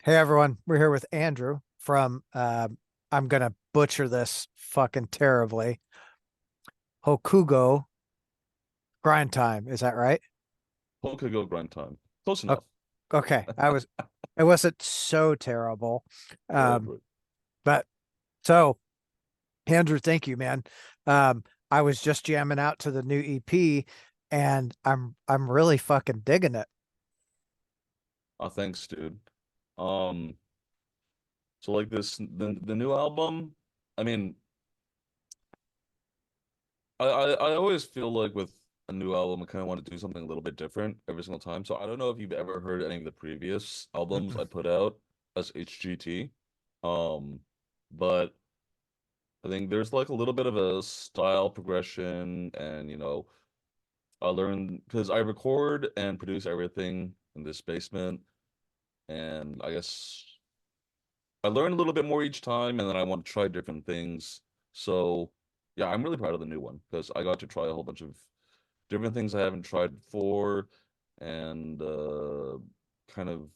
Hey everyone, we're here with Andrew from I'm gonna butcher this fucking terribly. Hokugo Grind Time, is that right? Houkago Grind Time. Close O- enough. Okay, it wasn't so terrible. Go Um, for it. but so Andrew, thank you, man. I was just jamming out to the new EP and I'm really fucking digging it. Thanks, dude. Um, so like the new album, I mean, I always feel like with a new album, I kind of want to do something a little bit different every single time. So I don't know if you've ever heard any of the previous albums Mm-mm. I put out as HGT. Um, but I think there's like a little bit of a style progression, and I learned because I record and produce everything in this basement, and I guess I learn a little bit more each time, and then I want to try different things. So, yeah, I'm really proud of the new one because I got to try a whole bunch of different things I haven't tried before, and kind of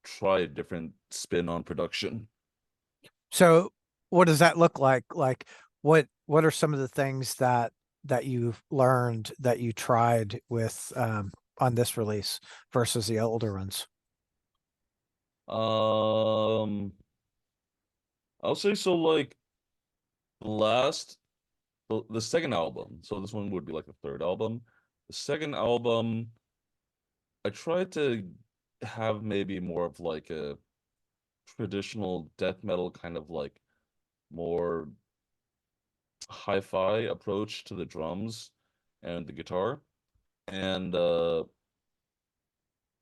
try a different spin on production. So what does that look like? Like what are some of the things that you've learned that you tried with on this release versus the older ones? Um, I'll say so. Like the last, the second album. So this one would be like the third album. The second album, I tried to have maybe more of like a traditional death metal kind of like more hi-fi approach to the drums and the guitar. And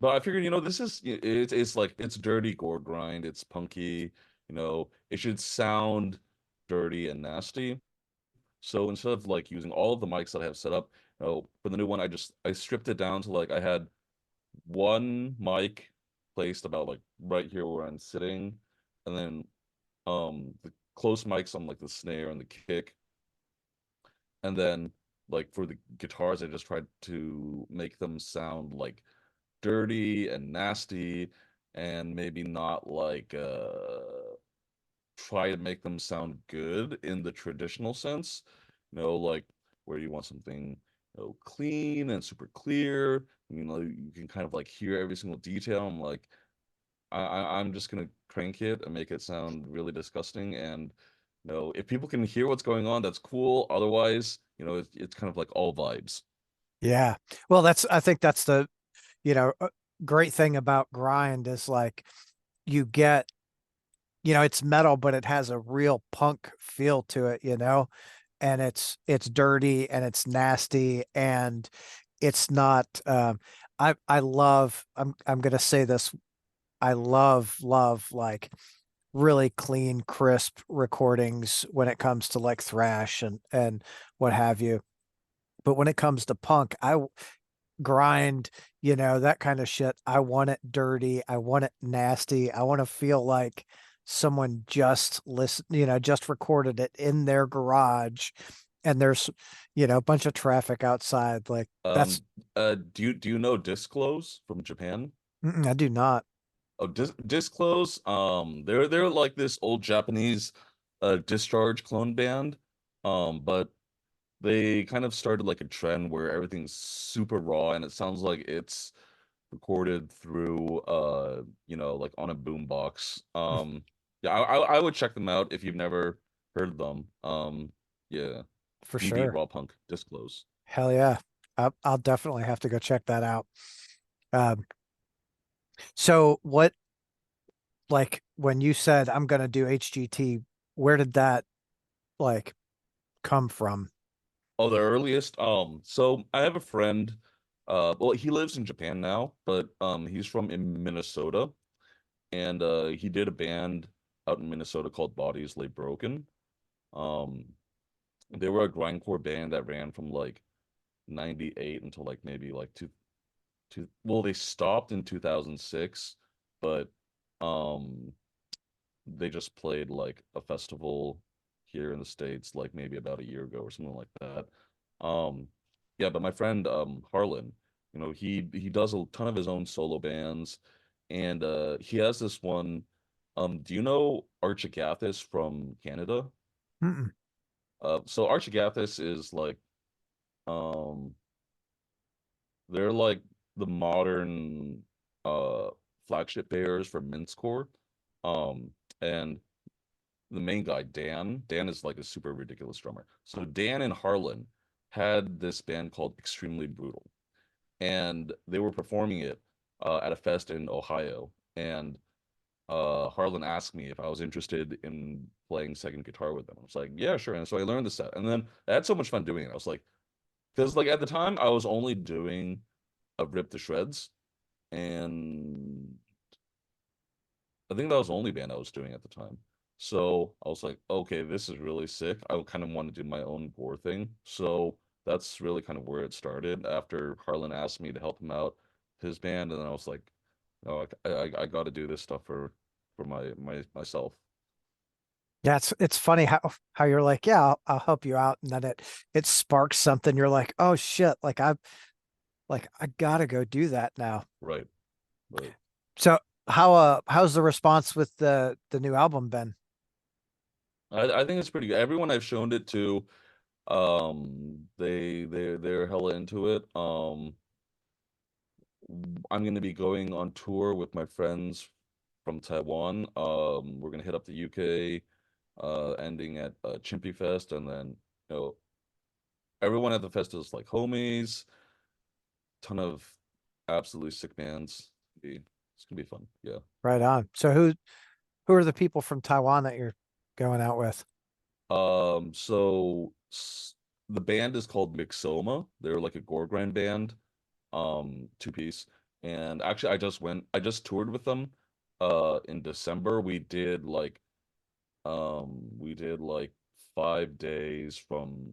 but I figured, this is it's like it's dirty gore grind, it's punky, it should sound dirty and nasty. So instead of like using all of the mics that I have set up, for the new one, I stripped it down to like I had one mic placed about like right here where I'm sitting, and then the close mics on like the snare and the kick, and then like for the guitars I just tried to make them sound like dirty and nasty, and maybe not like try to make them sound good in the traditional sense, like where you want something clean and super clear, you can kind of like hear every single detail. I'm like I'm just gonna crank it and make it sound really disgusting. And if people can hear what's going on, that's cool. Otherwise, it's kind of like all vibes. Yeah. Well, that's I think that's the, great thing about grind is like you get, it's metal, but it has a real punk feel to it, and it's dirty and it's nasty and it's not I love I'm gonna say this. I love like really clean, crisp recordings when it comes to like thrash and what have you. But when it comes to punk, I grind, that kind of shit. I want it dirty. I want it nasty. I want to feel like someone just listen, just recorded it in their garage and there's, a bunch of traffic outside. Like that's, Do you know Disclose from Japan? I do not. Oh, Disclose, they're like this old Japanese Discharge clone band. But they kind of started like a trend where everything's super raw and it sounds like it's recorded through like on a boombox. Yeah, I would check them out if you've never heard them. Yeah. For DB sure. Raw Punk Disclose. Hell yeah. I'll definitely have to go check that out. Um, so what, like when you said I'm gonna do HGT, where did that like come from? Oh, the earliest. So I have a friend. Well, he lives in Japan now, but he's from in Minnesota, and he did a band out in Minnesota called Bodies Lay Broken. Um, they were a grindcore band that ran from like 98 until like maybe like well, they stopped in 2006, but um they just played like a festival here in the States like maybe about a year ago or something like that. Yeah, but my friend Harlan, he does a ton of his own solo bands. and he has this one. Do you know Archigathis from Canada? Mm-mm. So Archigathis is like um they're like the modern uh flagship bears for Mincecore. Um and the main guy, Dan is like a super ridiculous drummer. So Dan and Harlan had this band called Extremely Brutal, and they were performing it at a fest in Ohio. And Harlan asked me if I was interested in playing second guitar with them. I was like, yeah, sure. And so I learned the set, and then I had so much fun doing it. I was like, because like at the time I was only doing a Rip to Shreds, and I think that was the only band I was doing at the time. So I was like, okay, this is really sick. I kind of want to do my own gore thing. So that's really kind of where it started after Harlan asked me to help him out his band, and then I was like, no, I got to do this stuff for myself. Yeah, it's funny how you're like, yeah, I'll help you out, and then it sparks something. You're like, oh shit, I gotta go do that now. Right, right. So how's the response with the new album been? I think it's pretty good. Everyone I've shown it to, they're hella into it. I'm gonna be going on tour with my friends from Taiwan. We're gonna hit up the UK, ending at Chimpy Fest, and then you know everyone at the fest is like homies. Ton of absolutely sick bands. It's gonna be fun. Yeah. Right on. So who are the people from Taiwan that you're going out with? So the band is called Mixoma. They're like a Gore Grind band, two piece. And actually, I just toured with them, in December. We did like 5 days from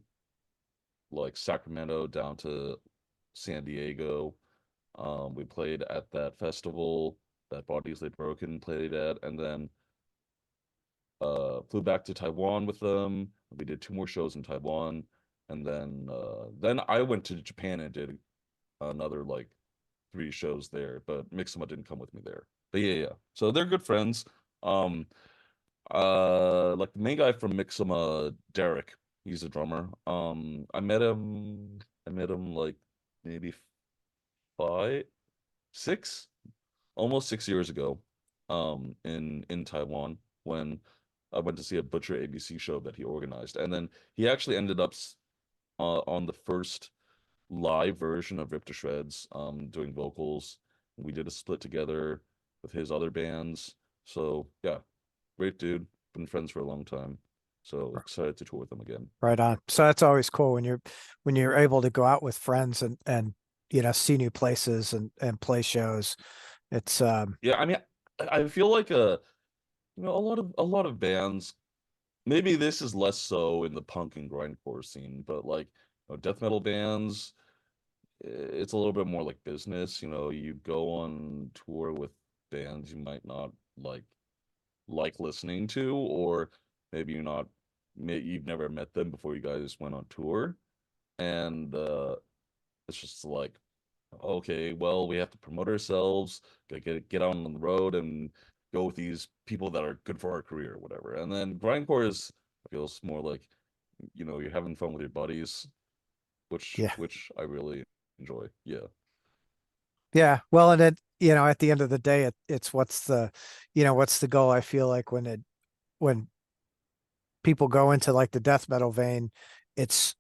like Sacramento down to San Diego. We played at that festival that Bodies Laid Broken played at, and then flew back to Taiwan with them. We did two more shows in Taiwan, and then I went to Japan and did another like three shows there, but Mixuma didn't come with me there. But yeah, yeah. So they're good friends. Um, like the main guy from Mixuma, Derek, he's a drummer. I met him like maybe 5, 6, almost 6 years ago, in Taiwan when I went to see a Butcher ABC show that he organized, and then he actually ended up on the first live version of Rip to Shreds, doing vocals. We did a split together with his other bands. So yeah, great dude. Been friends for a long time. So excited to tour with him again. Right on. So that's always cool when you're able to go out with friends and see new places and play shows. It's Yeah, I mean, I feel like a lot of bands. Maybe this is less so in the punk and grindcore scene, but like death metal bands, it's a little bit more like business. You go on tour with bands you might not like listening to, or maybe you've never met them before you guys went on tour, and it's just like, okay, well, we have to promote ourselves, get out on the road and go with these people that are good for our career or whatever. And then grindcore feels more like, you're having fun with your buddies, which yeah. which I really enjoy. Yeah. Yeah. Well, and at the end of the day, it's what's the goal? I feel like when people go into like the death metal vein, it's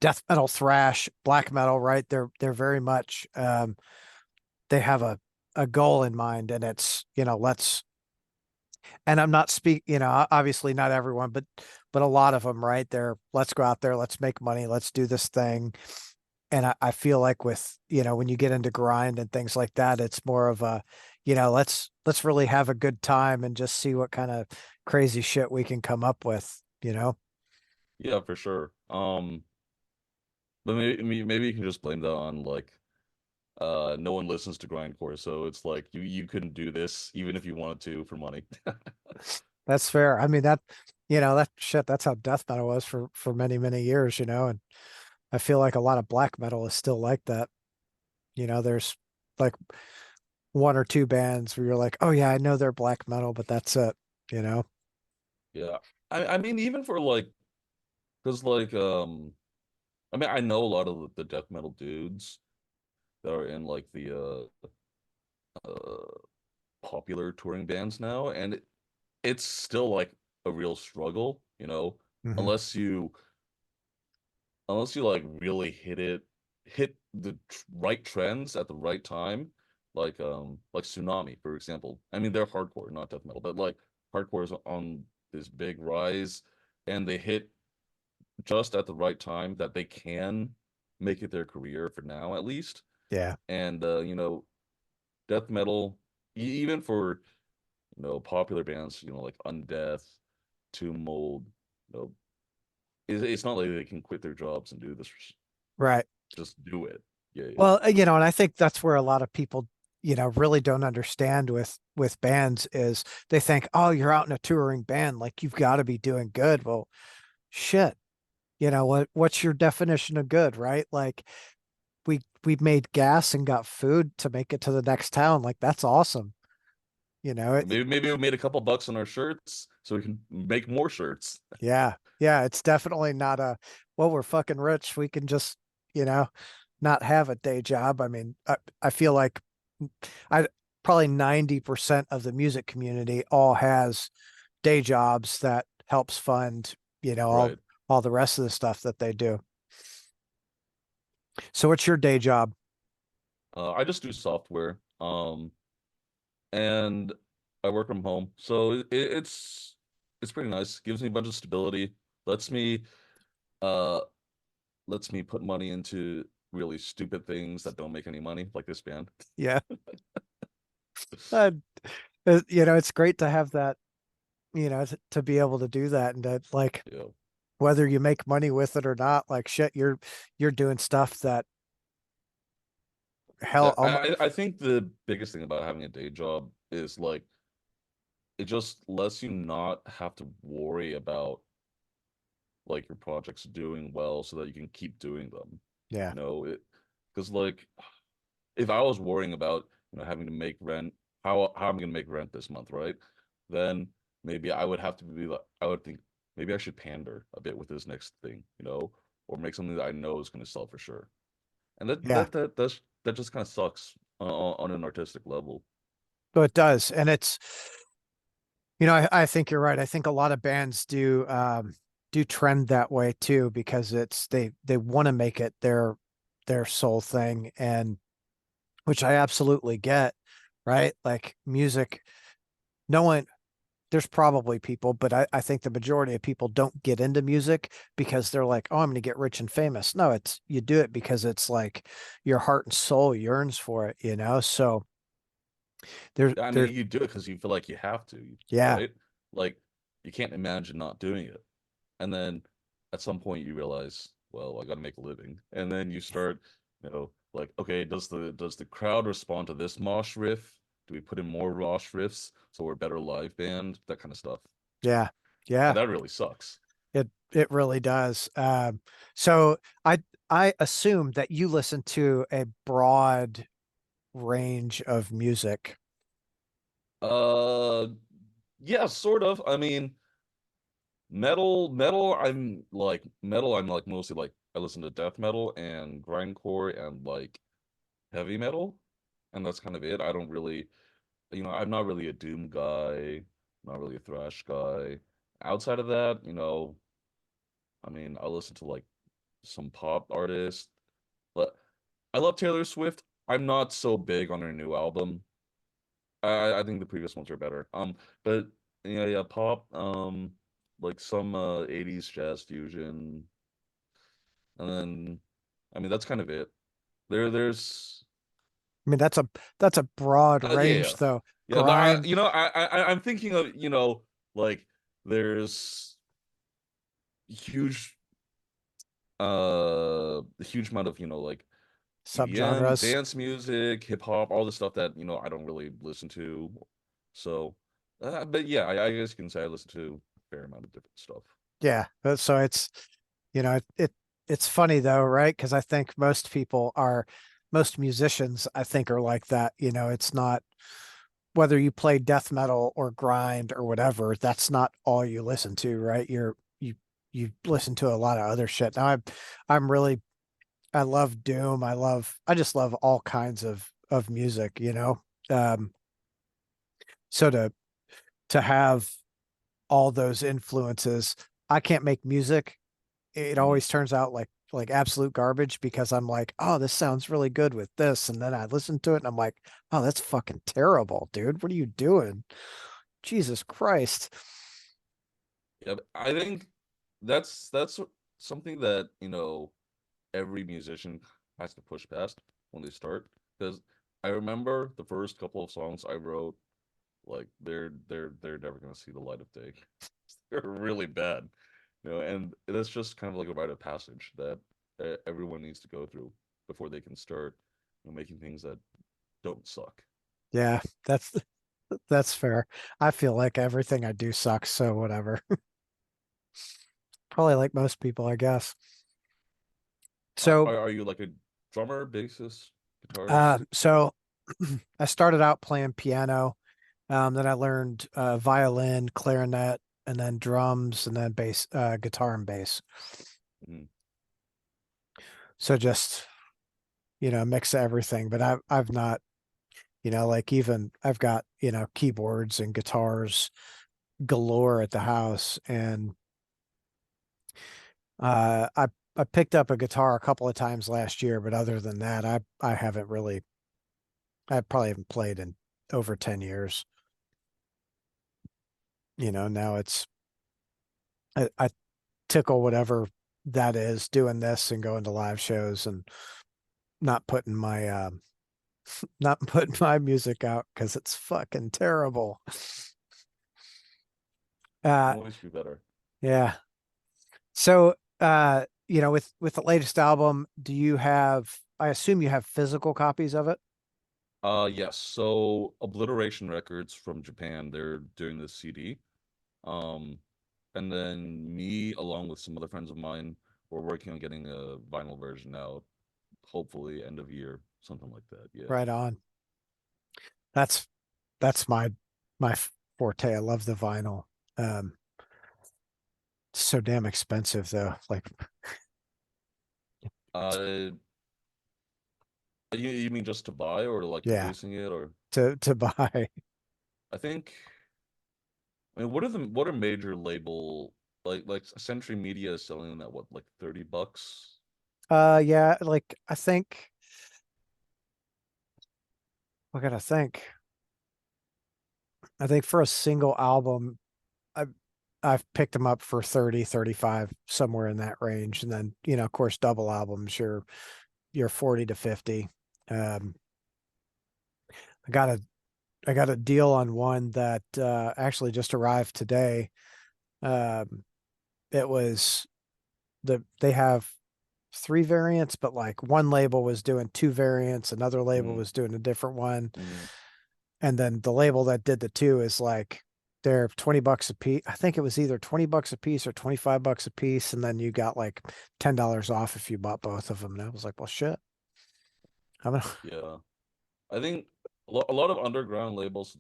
death metal, thrash, black metal, right? They're very much they have a goal in mind, and it's let's and I'm not obviously not everyone, but a lot of them, right? They're let's go out there, let's make money, let's do this thing. And I feel like with, when you get into grind and things like that, it's more of a, let's really have a good time and just see what kind of crazy shit we can come up with. Yeah, for sure. But maybe you can just blame that on like no one listens to grindcore, so it's like you couldn't do this even if you wanted to for money. That's fair. I mean that shit, that's how death metal was for many, many years. And I feel like a lot of black metal is still like that. There's like one or two bands where you're like, oh yeah, I know they're black metal, but that's it, you know? Yeah. I mean, even for like, because like, I mean, I know a lot of the death metal dudes that are in like the uh popular touring bands now, and it's still like a real struggle, you know, Hmm. unless you like really hit the right trends at the right time, like Tsunami, for example. I mean, they're hardcore, not death metal, but like hardcore is on this big rise, and they hit just at the right time that they can make it their career for now, at least. Yeah. And death metal, even for popular bands, like Undeath, Tomb Mold, you know, it's not like they can quit their jobs and do this. Right. Just do it. Yeah, yeah, Well, and I think that's where a lot of people, really don't understand with bands is they think, oh, you're out in a touring band, like you've got to be doing good. Well, shit. What's your definition of good, right? Like we made gas and got food to make it to the next town. Like that's awesome. You know, maybe we made a couple bucks on our shirts so we can make more shirts. yeah. Yeah, it's definitely not well, we're fucking rich. We can just, you know, not have a day job. I mean, I feel like I probably 90% of the music community all has day jobs that helps fund, all Right. all the rest of the stuff that they do. So what's your day job? I just do software. And I work from home, so it's pretty nice. Gives me a bunch of stability. Lets me uh lets me put money into really stupid things that don't make any money, like this band. Yeah. Uh, it's great to have that, to be able to do that and to like You know. whether you make money with it or not, like shit, you're doing stuff that hell Yeah, almost, I think the biggest thing about having a day job is like it just lets you not have to worry about like your projects doing well so that you can keep doing them. yeah, You know, it because like if I was worrying about, having to make rent, how I'm gonna make rent this month, right? Then maybe I would have to be like I would think maybe I should pander a bit with this next thing, or make something that I know is gonna sell for sure. And yeah. that just kind of sucks on an artistic level. So it does. And it's, I think you're right. I think a lot of bands do trend that way too, because they want to make it their sole thing, and which I absolutely get, right? Like music, no one there's probably people, but I think the majority of people don't get into music because they're like, oh, I'm going to get rich and famous. No, it's you do it because it's like your heart and soul yearns for it, So I there's mean, you do it because you feel like you have to, yeah, right? Like you can't imagine not doing it. And then at some point you realize, well, I got to make a living. And then you start, like, okay, does the crowd respond to this mosh riff? Do we put in more mosh riffs so we're a better live band? That kind of stuff. yeah, And yeah. that really sucks. It really does. So I assume that you listen to a broad range of music. Uh, yeah, sort of. I mean, metal, I'm like mostly like I listen to death metal and grindcore and like heavy metal, and that's kind of it. I don't really, I'm not really a doom guy, not really a thrash guy. Outside of that, I mean, I listen to like some pop artists, but I love Taylor Swift. I'm not so big on her new album. I think the previous ones are better. But yeah, pop, like some 80s jazz fusion, and then I mean that's kind of it. There's I mean, that's a broad yeah, yeah. range though. Yeah, but Grind, I'm thinking of, like there's huge a huge amount of, like EDM, subgenres. dance music, hip hop, all the stuff that, I don't really listen to. So, but yeah, I guess you can say I listen to a fair amount of different stuff. Yeah. So it's, it's funny though, right? Because I think most people are most musicians I think are like that. It's not whether you play death metal or grind or whatever, that's not all you listen to, right? You listen to a lot of other shit. Now I'm really I love doom. I just love all kinds of music. Um so to have all those influences, I can't make music. It Mhm. always turns out like absolute garbage because I'm like, oh, this sounds really good with this. And then I listen to it and I'm like, oh, that's fucking terrible, dude. What are you doing? Jesus Christ. Yeah, but I think that's something that, every musician has to push past when they start. Because I remember the first couple of songs I wrote, like they're never gonna see the light of day. They're really bad, and that's just kind of like a rite of passage that everyone needs to go through before they can start, making things that don't suck. Yeah, that's fair. I feel like everything I do sucks, so whatever. Probably like most people, I guess. So, Are you like a drummer, bassist, uh, guitarist? so I started out playing piano. Then I learned violin, clarinet, and then drums, and then bass, guitar and bass. Mm, So just, a mix of everything. But I've not, like even I've got, keyboards and guitars galore at the house. And I picked up a guitar a couple of times last year, but other than that, I haven't really I probably haven't played in over 10 years. Now I tickle whatever that is doing this and going to live shows and not putting my not putting my music out because it's fucking terrible. can Uh always be better. yeah. So with the latest album, do you have I assume you have physical copies of it? Yes. So Obliteration Records from Japan, they're doing this CD. Um, and then me, along with some other friends of mine, we're working on getting a vinyl version out, hopefully end of year, something like that. Yeah. Right on. That's that's my forte. I love the vinyl. Um it's so damn expensive though. Like Uh, you mean just to buy or like yeah, producing it or to buy. I think I mean what are major label like Century Media is selling them at what like $30? Yeah, like I think I gotta think. I think for a single album, I've I've picked them up for 30, 35, somewhere in that range. And then, of course, double albums, you're 40 to 50. Um, I got a I got a deal on one that actually just arrived today. Um, it was they have three variants, but like one label was doing two variants, another label Mm, was doing a different one. mm, And then the label that did the two is like they're $20 a piece. I think it was either $20 a piece or $25 a piece. And then you got like $10 off if you bought both of them. And I was like, well, shit. I'm gonna, yeah. I think a lot of underground labels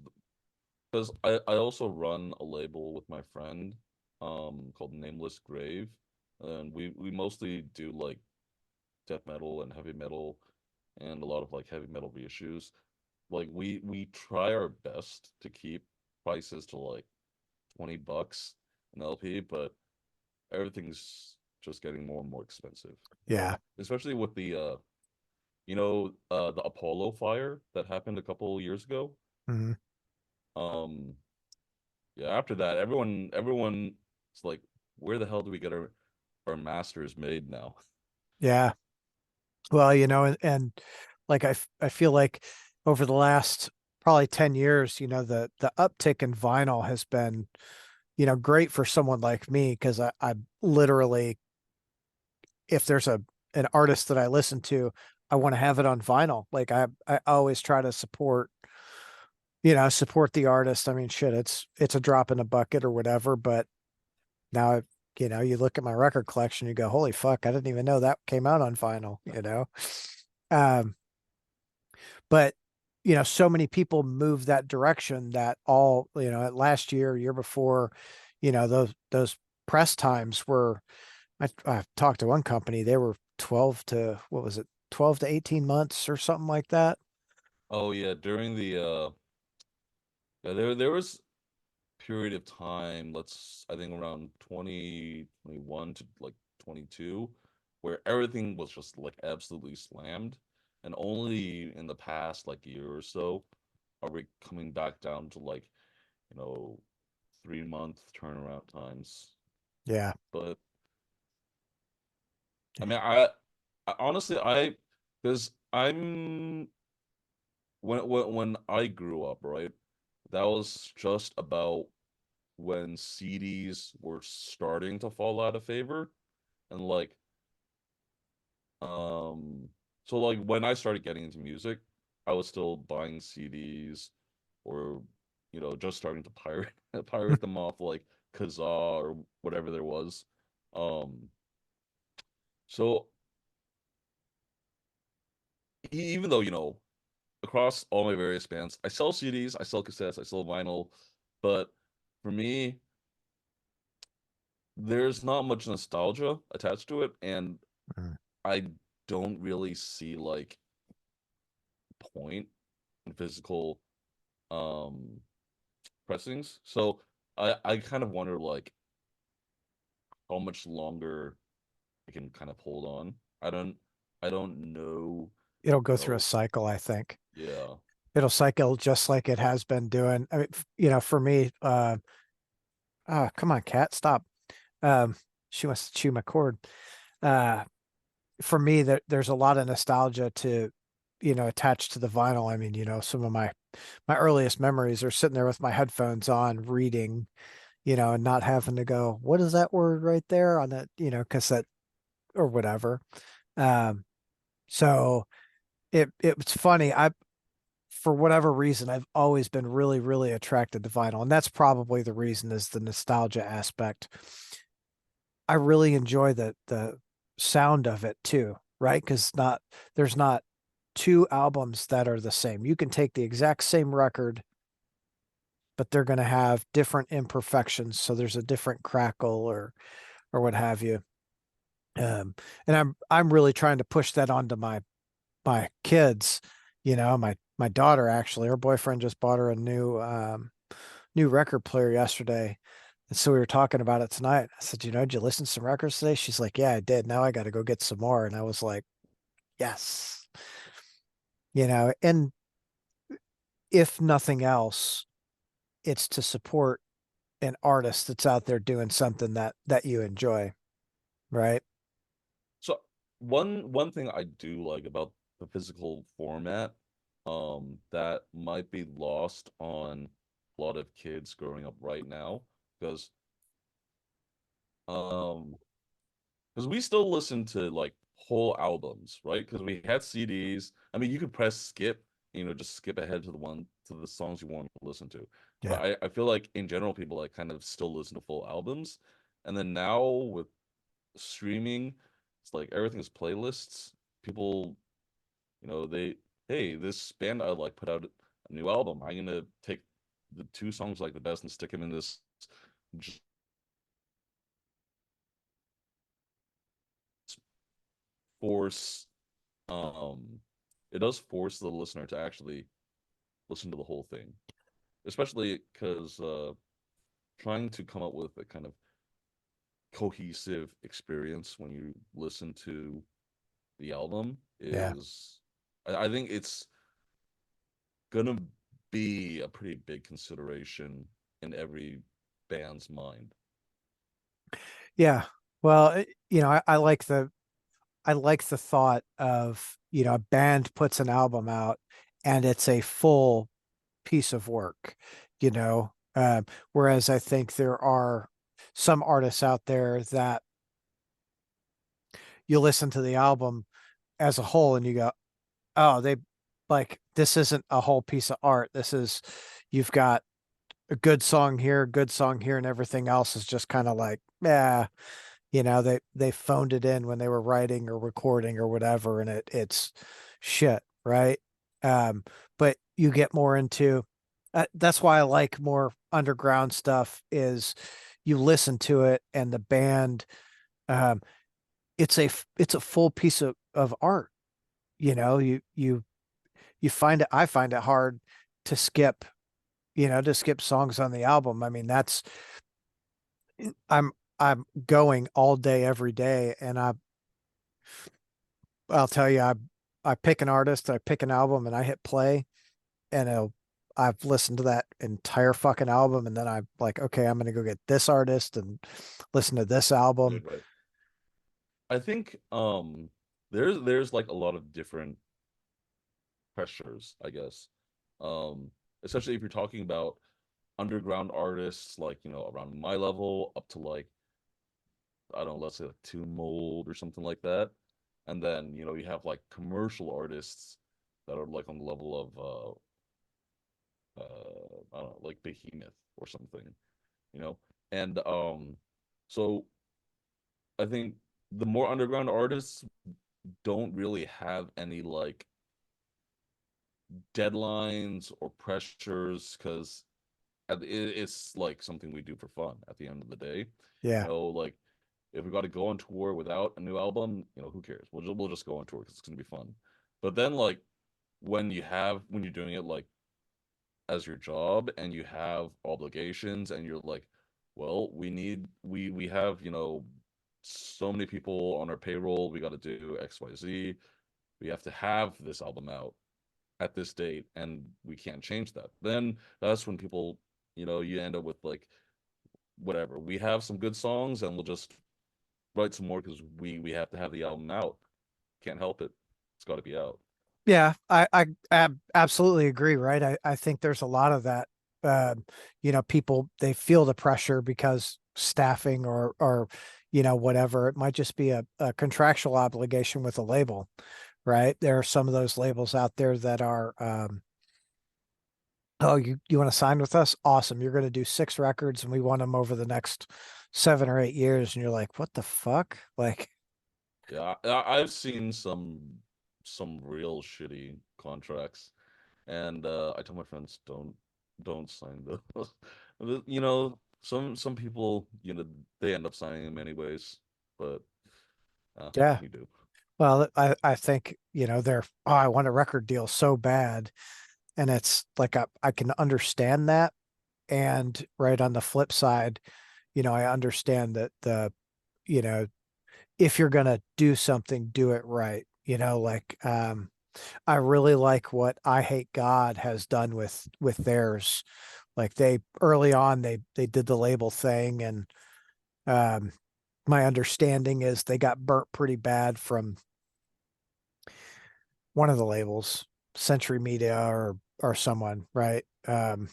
because I also run a label with my friend called Nameless Grave, and we mostly do like death metal and heavy metal and a lot of like heavy metal reissues. Like we try our best to keep prices to like $20 an LP, but everything's just getting more and more expensive. yeah. Especially with the Apollo fire that happened a couple years ago. Mhm. Um Yeah, after that, everyone's like, where the hell do we get our masters made now? Yeah. Well, and like I feel like over the last probably 10 years, the uptick in vinyl has been, great for someone like me because I literally, if there's an artist that I listen to, I want to have it on vinyl. Like I always try to support the artist. I mean, shit, it's a drop in the bucket or whatever, but now you look at my record collection, you go, holy fuck, I didn't even know that came out on vinyl. Um, but so many people move that direction that all, last year, year before, those press times were, I talked to one company, they were 12 to, what was it, 12 to 18 months or something like that. Oh yeah, during the yeah, there was period of time, I think around 2021 to like 22, where everything was just like absolutely slammed. And only in the past like year or so are we coming back down to like, you know, 3 month turnaround times. Yeah. But I mean, I honestly, because I'm when I grew up, right, that was just about when CDs were starting to fall out of favor, and like um so like when I started getting into music, I was still buying CDs, or just starting to pirate pirate them off like Kazaa or whatever there was. Um so even though across all my various bands, I sell CDs, I sell cassettes, I sell vinyl, but for me, there's not much nostalgia attached to it, and Mm. I don't really see like point in physical um pressings. So I kind of wonder like how much longer I can kind of hold on. I don't know, It'll go you through a know, cycle, I think. yeah. It'll cycle just like it has been doing. I mean, for me, come on, cat, stop. Um, she wants to chew my cord. Uh, for me, there's a lot of nostalgia to, attached to the vinyl. I mean, some of my earliest memories are sitting there with my headphones on, reading, and not having to go, what is that word right there on that, cassette or whatever. Um, so it's funny. For whatever reason, I've always been really, really attracted to vinyl, and that's probably the reason is the nostalgia aspect. I really enjoy the sound of it too, right? Because there's not two albums that are the same. You can take the exact same record, but they're going to have different imperfections. So there's a different crackle or what have you. And I'm really trying to push that onto my kids. My daughter actually, her boyfriend just bought her a new record player yesterday. And so we were talking about it tonight. I said, did you listen to some records today? She's like, yeah, I did. Now I got to go get some more. And I was like, yes, and if nothing else, it's to support an artist that's out there doing something that you enjoy, right? So one thing I do like about the physical format, that might be lost on a lot of kids growing up right now, because um because we still listen to like whole albums, right? Because we had CDs. I mean, you could press skip, just skip ahead to the songs you want to listen to. Yeah. But I feel like in general, people like kind of still listen to full albums. And then now with streaming, it's like everything's playlists. People, they, hey, this band I like put out a new album. I'm gonna take the two songs like the best and stick them in this, just force um it does force the listener to actually listen to the whole thing, especially because trying to come up with a kind of cohesive experience when you listen to the album Yeah. is, I think it's gonna be a pretty big consideration in every band's mind. Yeah. Well, I like the thought of, a band puts an album out and it's a full piece of work, you know. Whereas I think there are some artists out there that you listen to the album as a whole and you go, oh, they like this isn't a whole piece of art. You've got a good song here, and everything else is just kind of like, yeah, they phoned it in when they were writing or recording or whatever, and it's shit, right? Um, but you get more into that's why I like more underground stuff is you listen to it and the band um it's a full piece of art. You know, you find it I find it hard to skip, to skip songs on the album. I mean, that's I'm I'm going all day every day and I'll tell you I pick an artist, I pick an album and I hit play and I've listened to that entire fucking album and then I'm like, okay, I'm gonna go get this artist and listen to this album. Right, right. I think there's like a lot of different pressures, I guess. Um, Especially if you're talking about underground artists, like, around my level up to like, I don't know, let's say like Two Mold or something like that. And then, you have like commercial artists that are like on the level of I don't know, like Behemoth or something, you know? And so I think the more underground artists don't really have any like deadlines or pressures because it's like something we do for fun at the end of the day. Yeah. Like if we got to go on tour without a new album, who cares? We'll just go on tour because it's gonna be fun. But then like when you're doing it like as your job and you have obligations and you're like, well, we have, so many people on our payroll, we got to do XYZ. We have to have this album out at this date and we can't change that. Then that's when people, you end up with like whatever. We have some good songs and we'll just write some more because we have to have the album out. Can't help it. It's got to be out. Yeah, absolutely agree, right? I think there's a lot of that. People they feel the pressure because staffing or whatever. It might just be a contractual obligation with a label, right? There are some of those labels out there that are oh, you want to sign with us? Awesome. You're going to do 6 records and we want them over the next 7 or 8 years. And you're like, what the fuck? Like, Yeah, I've seen some real shitty contracts, and I tell my friends don't sign those. Some people, they end up signing them anyways, but what yeah. can you do? Well, I think, oh, I want a record deal so bad. And it's like I can understand that. And right on the flip side, I understand that you know, if you're gonna do something, do it right. Like I really like what I Hate God has done with theirs. Like they early on they did the label thing and um my understanding is they got burnt pretty bad from one of the labels, Century Media or someone, right? Burned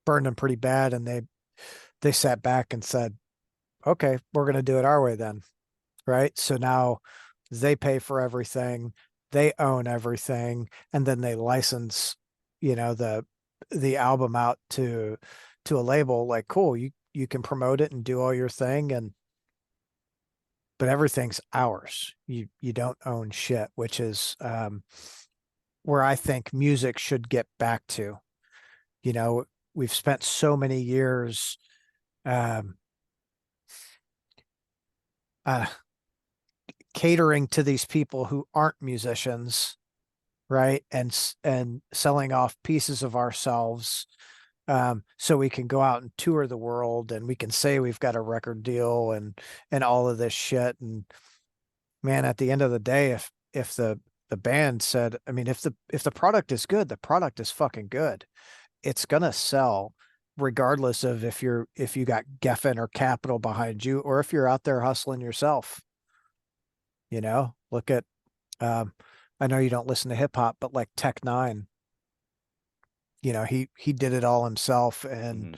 them pretty bad and they sat back and said, okay, we're going to do it our way then. Right. So now they pay for everything, they own everything, and then they license, you know, the the album out to a label like, cool, you can promote it and do all your thing and but everything's ours. You don't own shit, which is where I think music should get back to. You know, we've spent so many years um uh catering to these people who aren't musicians, right? And selling off pieces of ourselves so we can go out and tour the world and we can say we've got a record deal and all of this shit. And man, at the end of the day, if the band said, I mean, if the product is good, the product is fucking good. It's gonna sell regardless of if you got Geffen or Capital behind you or if you're out there hustling yourself. Look at um, I know you don't listen to hip hop, but like Tech Nine, he did it all himself. And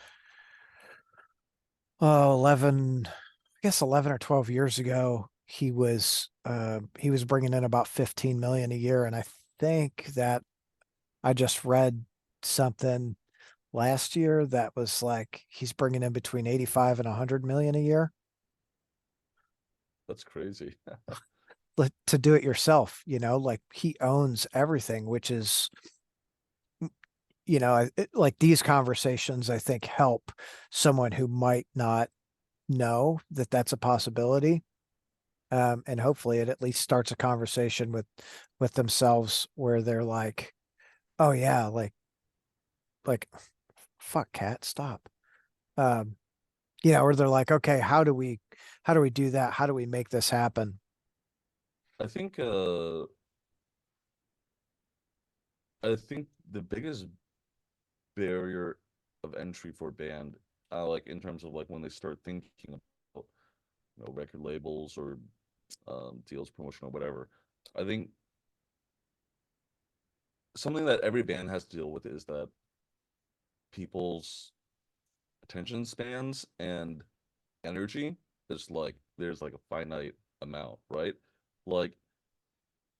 Hmm. 11, I guess 11 or 12 years ago, he was bringing in about 15 million a year. And I think that I just read something last year that was like he's bringing in between 85 and 100 million a year That's crazy. to do it yourself, like he owns everything, which is like these conversations, I think help someone who might not know that that's a possibility. And hopefully it at least starts a conversation with themselves where they're like, oh yeah, like fuck cat, stop. Um, or they're like, okay, how do we do that? How do we make this happen? I think the biggest barrier of entry for a band, like in terms of like when they start thinking about record labels or deals, promotion or whatever. I think something that every band has to deal with is that people's attention spans and energy is like there's like a finite amount, right? Like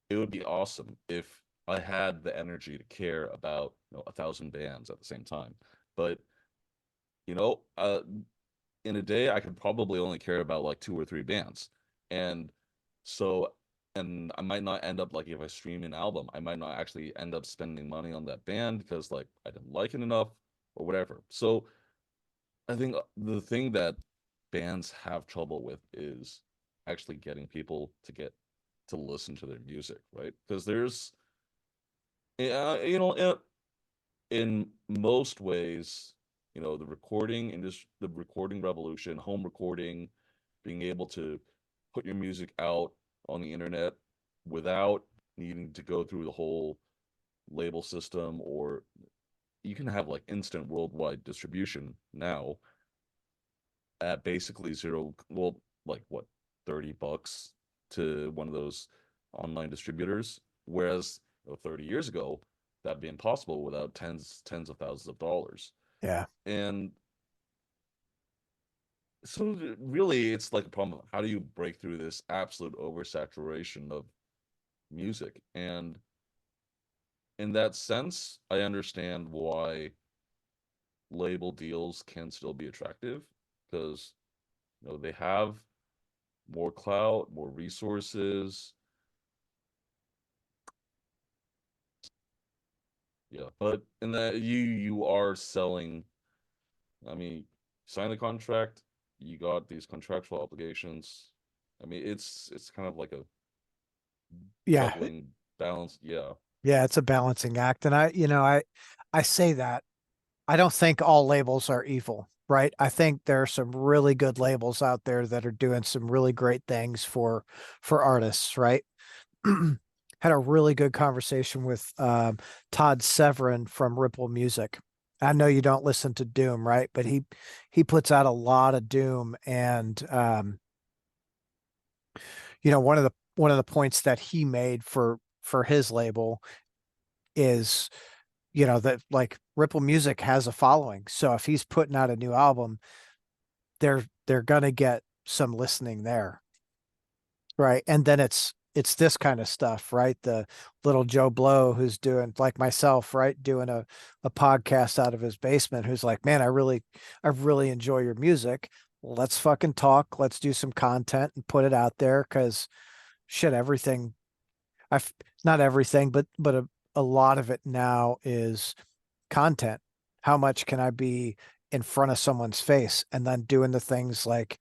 it would be awesome if I had the energy to care about 1,000 bands at the same time, but you know, in a day I could probably only care about like two or three bands, and so and I might not end up like if I stream an album, I might not actually end up spending money on that band because like I didn't like it enough or whatever. So I think the thing that bands have trouble with is actually getting people to listen to their music, right? Because there's, in most ways, the recording revolution, home recording, being able to put your music out on the internet without needing to go through the whole label system, or you can have like instant worldwide distribution now at basically zero, well, like what, $30 to one of those online distributors, whereas 30 years ago that'd be impossible without tens of thousands of dollars. Yeah. And so really it's like a problem of how do you break through this absolute oversaturation of music? And in that sense I understand why label deals can still be attractive, because they have more clout, more resources. Yeah, but in that you are selling. I mean, sign the contract, you got these contractual obligations. I mean, it's kind of like a Yeah. juggling balance. Yeah, Yeah, it's a balancing act. And I say that I don't think all labels are evil, right? I think there are some really good labels out there that are doing some really great things for artists, right? Had a really good conversation with Todd Severin from Ripple Music. I know you don't listen to Doom, right? But he puts out a lot of Doom, and one of the points that he made for his label is that like Ripple Music has a following. So if he's putting out a new album, they're gonna get some listening there, right? And then it's this kind of stuff, right? The little Joe Blow who's doing like myself, right? Doing a podcast out of his basement, who's like, man, I really enjoy your music. Let's fucking talk. Let's do some content and put it out there because shit, everything I've not everything, but a lot of it now is content. How much can I be in front of someone's face and then doing the things like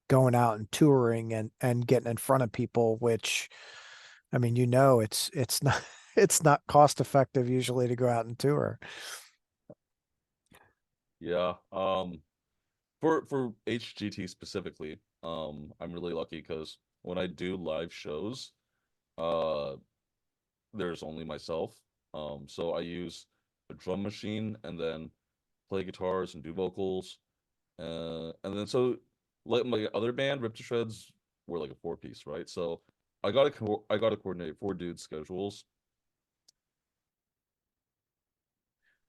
going out and touring and getting in front of people, which I mean, it's not it's not cost effective usually to go out and tour. yeah. For HGT specifically, I'm really lucky because when I do live shows, uh, there's only myself. So I use a drum machine and then play guitars and do vocals. And then so like my other band, Rip to Shreds, we're like a four piece, right? So I gotta coordinate four dudes' schedules.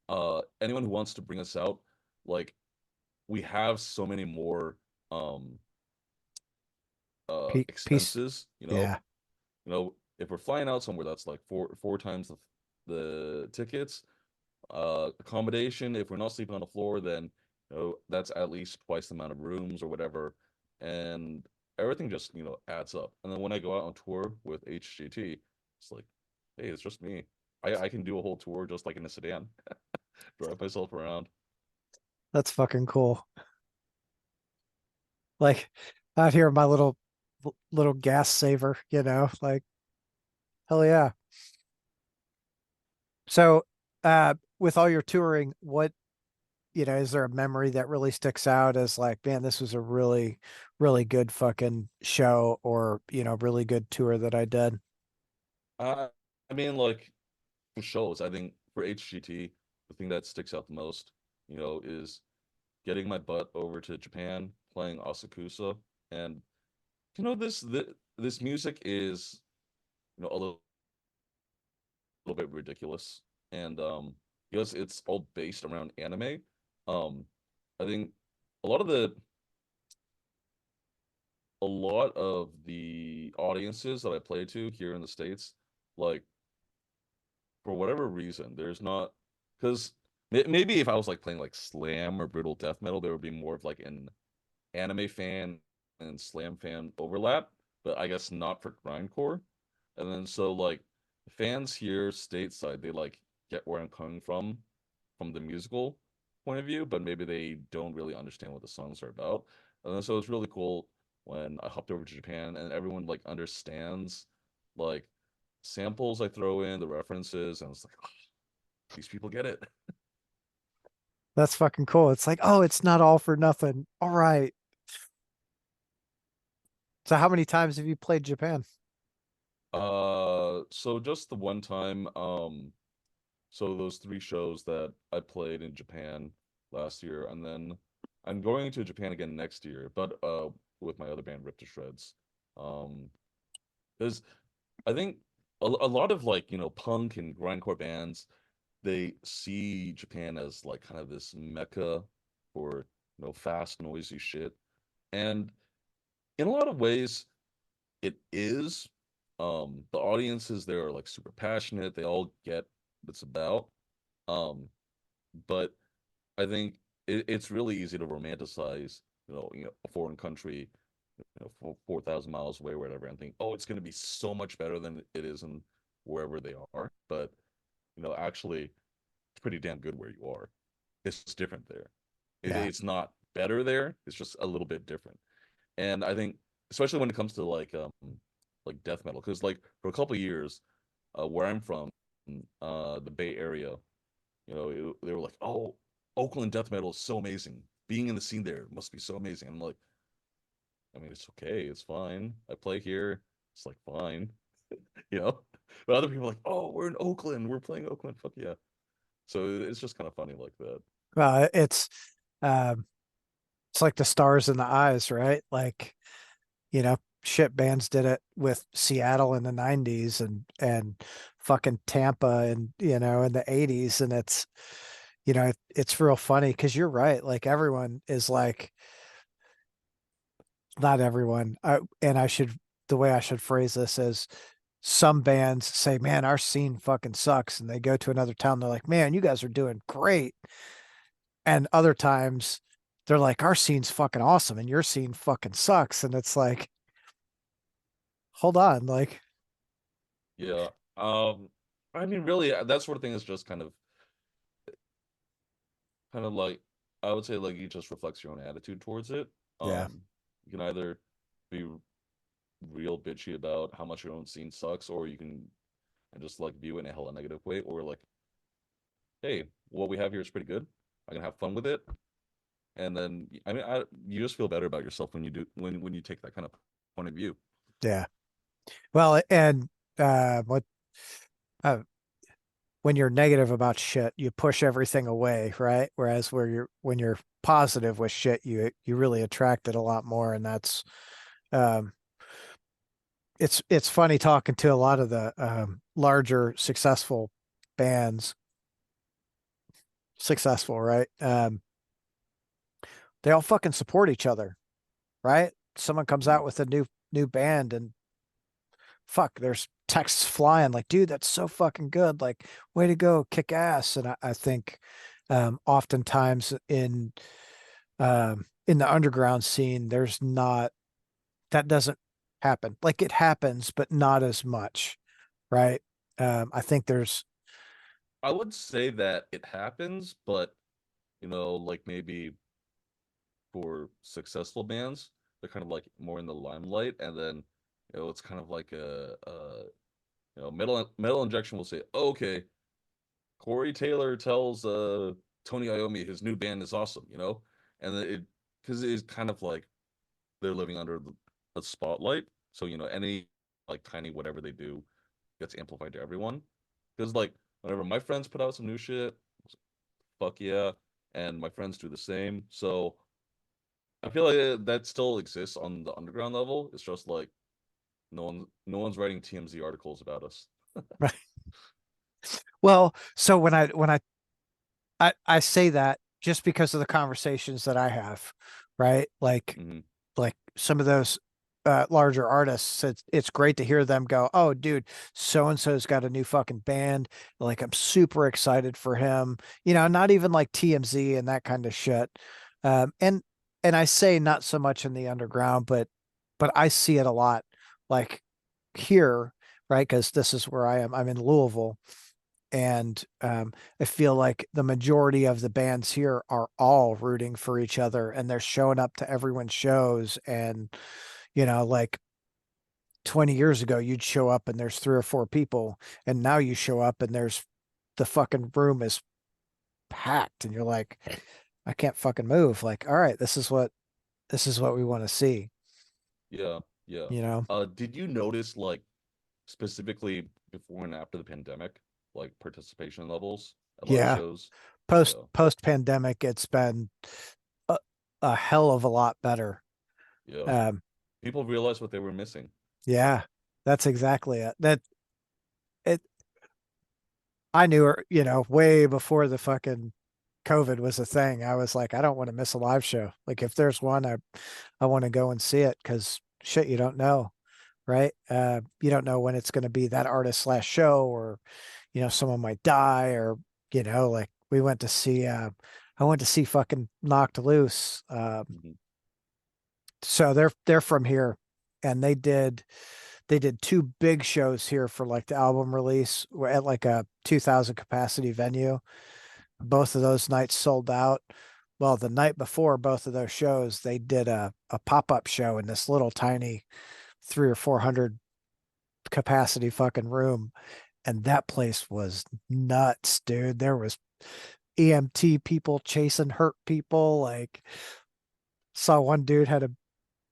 Anyone who wants to bring us out, like we have so many more um Peace. expenses, Yeah. if we're flying out somewhere that's like four times the tickets, accommodation, if we're not sleeping on the floor, then that's at least twice the amount of rooms or whatever, and everything just adds up. And then when I go out on tour with HGT, it's like, hey, it's just me. I can do a whole tour just like in a sedan. drive myself around. That's fucking cool. Like out here, my little gas saver, like hell yeah. So, with all your touring, is there a memory that really sticks out as like, man, this was a really, really good fucking show or, really good tour that I did? Uh, I mean, like for shows, I think for HGT, the thing that sticks out the most, is getting my butt over to Japan, playing Asakusa, and this music is a little bit ridiculous, and because it's all based around anime, um, I think a lot of the a lot of the audiences that I play to here in the States, like for whatever reason, there's not because maybe if I was like playing like slam or brutal death metal, there would be more of like an anime fan and slam fan overlap, but I guess not for grindcore. And then so like fans here stateside, they like get where I'm coming from the musical point of view, but maybe they don't really understand what the songs are about. And then so it's really cool when I hopped over to Japan and everyone like understands like samples I throw in, the references, and it's like, oh, these people get it. That's fucking cool. It's like, oh, it's not all for nothing. All right. So how many times have you played Japan? So just the one time, so those three shows that I played in Japan last year, and then I'm going to Japan again next year, but with my other band, Rip to Shreds. Um, because I think a lot of like, punk and grindcore bands, they see Japan as like kind of this mecca for, fast, noisy shit. And in a lot of ways, it is. The audiences there are like super passionate. They all get what it's about. Um, but I think it's really easy to romanticize, a foreign country, 4,000 miles away, or whatever, and think, oh, it's going to be so much better than it is in wherever they are. But actually, it's pretty damn good where you are. It's just different there. Yeah. It's not better there. It's just a little bit different. And I think, especially when it comes to like death metal, because like for a couple of years, where I'm from, the Bay Area, they were like, "Oh, Oakland death metal is so amazing. Being in the scene there must be so amazing." I'm like, I mean, it's okay, it's fine. I play here, it's like fine, you know. But other people are like, "Oh, we're in Oakland. We're playing Oakland. Fuck yeah!" So it's just kind of funny like that. Well, um, it's like the stars in the eyes, right? Like, shit bands did it with Seattle in the 90s and fucking Tampa and in the 80s. And it's real funny because you're right. Like everyone is like, not everyone. The way I should phrase this is some bands say, man, our scene fucking sucks. And they go to another town. They're like, man, you guys are doing great. And other times they're like, our scene's fucking awesome and your scene fucking sucks. And it's like, hold on, like, Yeah. I mean, really, that sort of thing is just kind of like I would say like it just reflects your own attitude towards it. yeah, You can either be real bitchy about how much your own scene sucks, or you can just like view it in a hella negative way, or like, hey, what we have here is pretty good. I can have fun with it, and then I mean, you just feel better about yourself when you do when you take that kind of point of view. yeah. Well, and what uh, when you're negative about shit, you push everything away, right? Whereas when you're positive with shit, you really attract it a lot more, and that's um, it's funny talking to a lot of the larger successful bands, successful, right? They all fucking support each other, right? Someone comes Mhm. out with a new band and fuck, there's texts flying like, dude, that's so fucking good. Like, way to go, kick ass. And I think oftentimes in the underground scene, there's not that doesn't happen. Like it happens, but not as much, right? I think there's I would say that it happens, but like maybe for successful bands, they're kind of like more in the limelight, and then it's kind of like Metal Injection will say, oh, okay, Corey Taylor tells Tony Iommi his new band is awesome, and then it because it is kind of like they're living under the spotlight, so any like tiny whatever they do gets amplified to everyone. Because like whenever my friends put out some new shit, fuck yeah, and my friends do the same. So I feel like that still exists on the underground level. It's just like no one's writing TMZ articles about us. Right. Well, so when I say that just because of the conversations that I have, right? Hmm. Like some of those larger artists, it's great to hear them go, "Oh, dude, so and so's got a new fucking band. Like I'm super excited for him." Not even like TMZ and that kind of shit. Um, and and I say not so much in the underground, but I see it a lot, like here, right? Because this is where I am. I'm in Louisville, and I feel like the majority of the bands here are all rooting for each other, and they're showing up to everyone's shows. And like 20 years ago, you'd show up and there's three or four people, and now you show up and there's the fucking room is packed, and you're like, I can't fucking move. Like, all right, this is what we want to see. Yeah, yeah. You know? Did you notice like specifically before and after the pandemic, like participation levels at live Yeah. shows? Post Yeah, post pandemic, it's been a, a hell of a lot better. yeah. Um, People realized what they were missing. Yeah, that's exactly it. It I knew her, way before the fucking COVID was a thing. I was like, I don't want to miss a live show. Like if there's one, I want to go and see it because shit, you don't know, right? You don't know when it's going to be that artist slash show, or someone might die, or like I went to see fucking Knocked Loose. Hmm. So they're from here, and they did two big shows here for like the album release. We're at like a 2,000 capacity venue. Both of those nights sold out. Well, the night before both of those shows, they did a pop-up show in this little tiny three or 400 capacity fucking room. And that place was nuts, dude. There was EMT people chasing hurt people. Like, saw one dude had a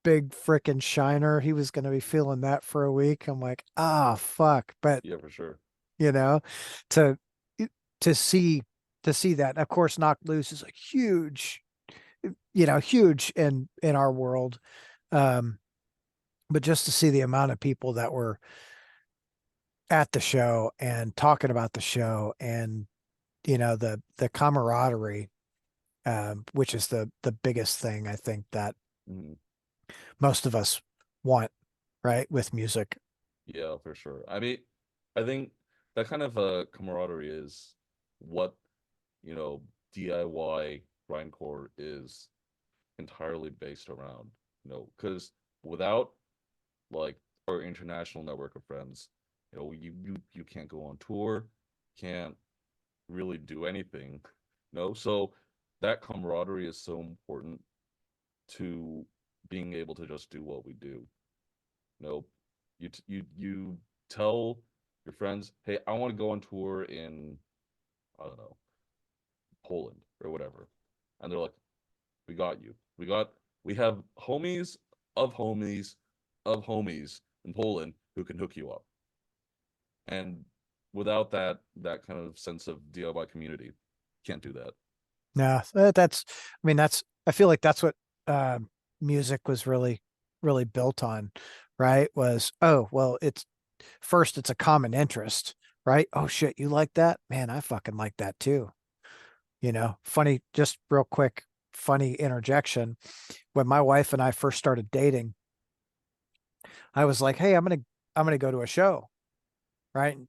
big freaking shiner. He was going to be feeling that for a week. I'm like, ah, fuck. But Yeah, for sure. you know, to to see that. Of course, Knocked Loose is a huge in our world. Um, but just to see the amount of people that were at the show and talking about the show, and the camaraderie, which is the biggest thing I think that Hmm. most of us want, right, with music. Yeah, for sure. I mean, I think that kind of camaraderie is what, you know, DIY grindcore is entirely based around, because without like our international network of friends, you can't go on tour, can't really do anything, so that camaraderie is so important to being able to just do what we do. No, you tell your friends, hey, I want to go on tour in, I don't know, Poland or whatever, and they're like, we got you. We have homies of homies of homies in Poland who can hook you up. And without that kind of sense of DIY community, can't do that. No, I mean, I feel like that's what uh, music was really built on, right? Was, oh, well, it's a common interest, right? Oh shit, you like that? Man, I fucking like that too. Funny, just real quick, funny interjection. When my wife and I first started dating, I was like, hey, I'm gonna go to a show, right? And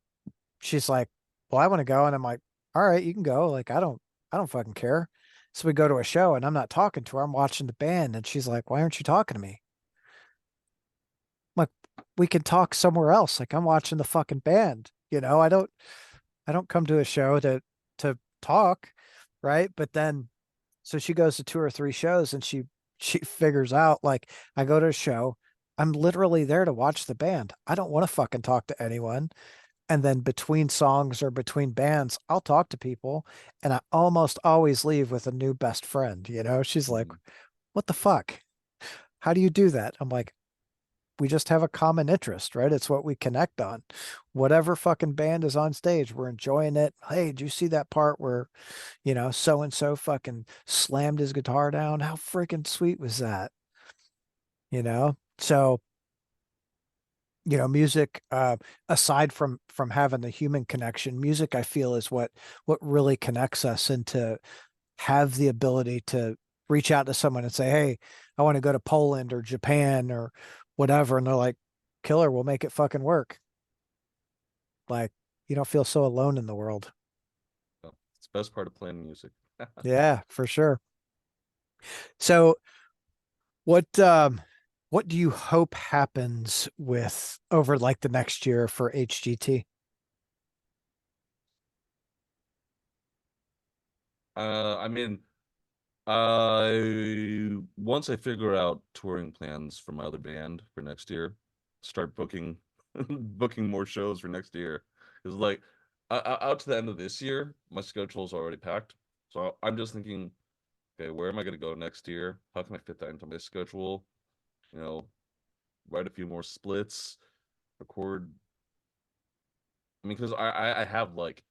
she's like, well, I want to go. And I'm like, all right, you can go. Like, I don't fucking care. So we go to a show, and I'm not talking to her. I'm watching the band. And she's like, why aren't you talking to me? I'm like, we can talk somewhere else. Like, I'm watching the fucking band. I don't, I don't come to a show to talk, right? But then so she goes to 2 or 3 shows and she figures out like I go to a show, I'm literally there to watch the band. I don't want to fucking talk to anyone. And then between songs or between bands, I'll talk to people and I almost always leave with a new best friend, you know? She's like, Mhm. "What the fuck? How do you do that?" I'm like, "We just have a common interest, right? It's what we connect on. Whatever fucking band is on stage, we're enjoying it. Hey, did you see that part where, so and so fucking slammed his guitar down? How freaking sweet was that?" So, music, aside from having the human connection, music I feel is what really connects us and to have the ability to reach out to someone and say, "Hey, I want to go to Poland or Japan or whatever," and they're like, "Killer, we'll make it fucking work." Like, you don't feel so alone in the world. So, it's the best part of playing music. Yeah, for sure. So what what do you hope happens with over like the next year for HGT? I mean, once I figure out touring plans for my other band for next year, start booking booking more shows for next year. Because like out to the end of this year, my schedule is already packed. So I'm just thinking, okay, where am I going to go next year? How can I fit that into my schedule? You know, write a few more splits, record. I mean, because I have like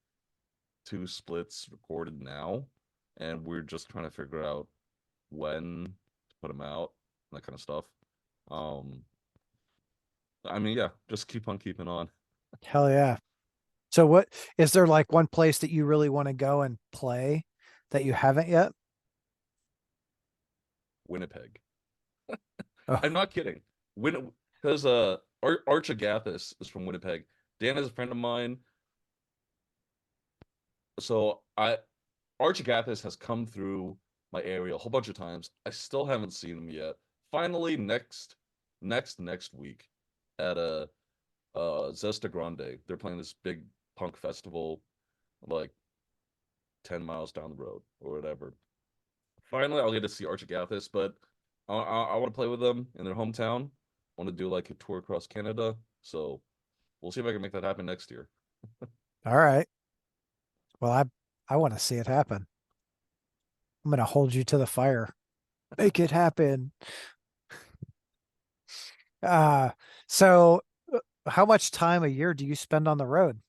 2 splits recorded now, and we're just trying to figure out when to put them out, that kind of stuff. Um, I mean, yeah, just keep on keeping on. Hell yeah. So what is there like one place that you really want to go and play that you haven't yet? Winnipeg. Oh, I'm not kidding. Win because Arch Agathis is from Winnipeg. Dan is a friend of mine, so Arch Agathis has come through my area a whole bunch of times. I still haven't seen him yet. Finally, next week at a Zesta Grande, they're playing this big punk festival like 10 miles down the road or whatever. Finally, I'll get to see Arch Agathis, but I want to play with them in their hometown. I want to do like a tour across Canada. So we'll see if I can make that happen next year. all right. Well, I want to see it happen. I'm gonna hold you to the fire. Make it happen. Uh, so how much time a year do you spend on the road?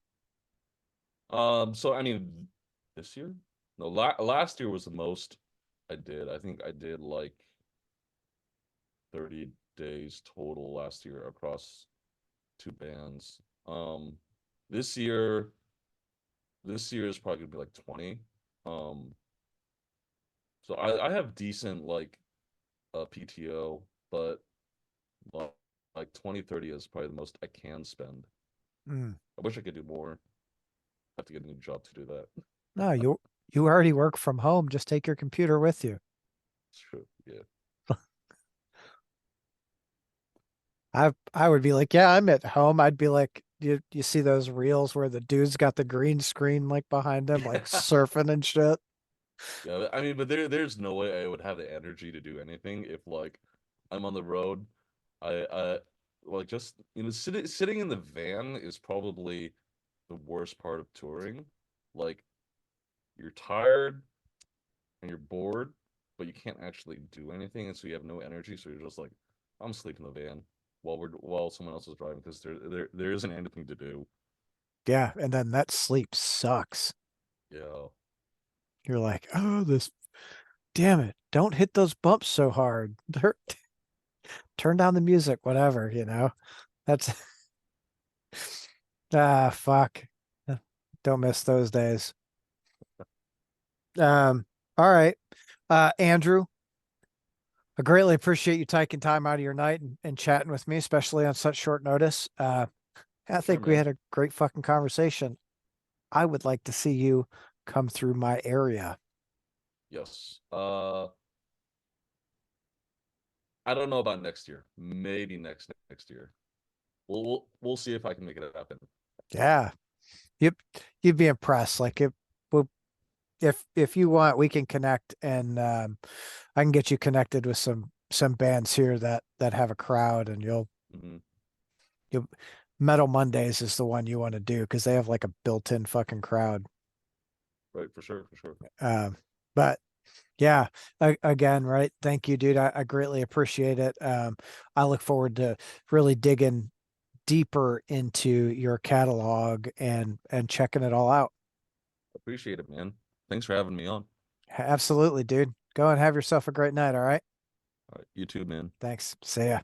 So I mean, this year? No, last year was the most I did. I think I did like 30 days total last year across 2 bands. This year, this year is probably gonna be like 20. Um, so I have decent like PTO, but well, like 20-30 is probably the most I can spend. Mm. I wish I could do more. I have to get a new job to do that. No, you already work from home. Just take your computer with you. It's true. Yeah. I would be like, yeah, I'm at home. I'd be like, you see those reels where the dude's got the green screen like behind him, like Yeah. surfing and shit. Yeah, I mean, but there's no way I would have the energy to do anything if like I'm on the road. I like just sitting in the van is probably the worst part of touring. Like you're tired and you're bored, but you can't actually do anything, and so you have no energy. So you're just like, I'm sleeping in the van while someone else is driving because there isn't anything to do. Yeah, and then that sleep sucks. Yeah. You're like, oh, this, damn it, don't hit those bumps so hard. Turn down the music, whatever. That's fuck. Don't miss those days. All right. Andrew, I greatly appreciate you taking time out of your night and chatting with me, especially on such short notice. I Sure, think we man. had a great fucking conversation. I would like to see you come through my area. Yes. I don't know about next year. Maybe next year. We'll see if I can make it happen. Yeah. you you'd be impressed. Like it will, if you want, we can connect, and I can get you connected with some bands here that have a crowd, and Hmm. you'll Metal Mondays is the one you want to do because they have like a built-in fucking crowd. Right, for sure, for sure. But yeah, again, right. Thank you, dude. I greatly appreciate it. I look forward to really digging deeper into your catalog and checking it all out. Appreciate it, man. Thanks for having me on. Absolutely, dude. Go and have yourself a great night. All right. All right, you too, man. Thanks. See ya.